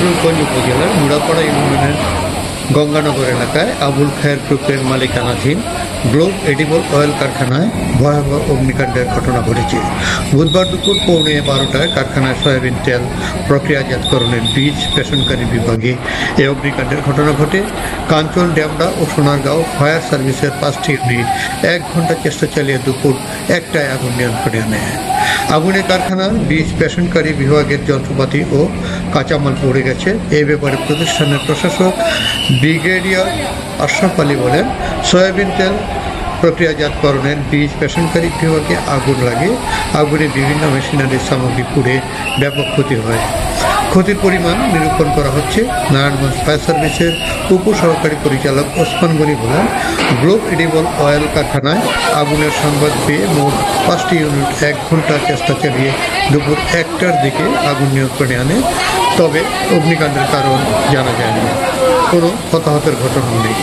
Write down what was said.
রূপগঞ্জ উপজেলার মুড়াপাড়া ইউনিয়নের গঙ্গানগর এলাকায় আবুল খায়ের গ্রুপের মালিকানাধীন গ্লোব এডিবল অয়েল কারখানায় ভয়াবহ অগ্নিকাণ্ডের ঘটনা ঘটেছে। বুধবার দুপুর 12:15টায় কারখানায় সয়াবিন তেল প্রক্রিয়াজাতকরণের বীজ পেষণকারী বিভাগে এই অগ্নিকাণ্ডের ঘটনা ঘটে। কাঞ্চন, ডেমরা ও সোনারগাঁও ফায়ার সার্ভিসের 5টি ইউনিট 1 ঘন্টা চেষ্টা চালিয়ে দুপুর 1টায় আগুন নিয়ন্ত্রণে আনে। আগুনে কারখানার বীজ পেষণকারী বিভাগের যন্ত্রপাতি ও কাঁচামাল পড়ে গেছে। এই ব্যাপারে প্রতিষ্ঠানের প্রশাসক ব্রিগেডিয়ার আশরাফ আলী বলেন, সয়াবিন তেল প্রক্রিয়াজাতকরণের বীজ পেষণকারী বিভাগে আগুন লাগে। আগুনে বিভিন্ন মেশিনারি সামগ্রী পুড়ে ব্যাপক ক্ষতি হয়। ক্ষতির পরিমাণ নিরূপণ করা হচ্ছে। নারায়ণগঞ্জ ফায়ার সার্ভিসের উপসহকারী পরিচালক ওসমান গনি বলেন, গ্লোব এডিবল অয়েল কারখানায় আগুনের সংবাদ পেয়ে মোট 5টি ইউনিট 1 ঘন্টা চেষ্টা চালিয়ে দুপুর 1টার দিকে আগুন নিয়ন্ত্রণে আনে। তবে অগ্নিকাণ্ডের কারণ জানা যায়নি। কোনো হতাহতের ঘটনা নেই।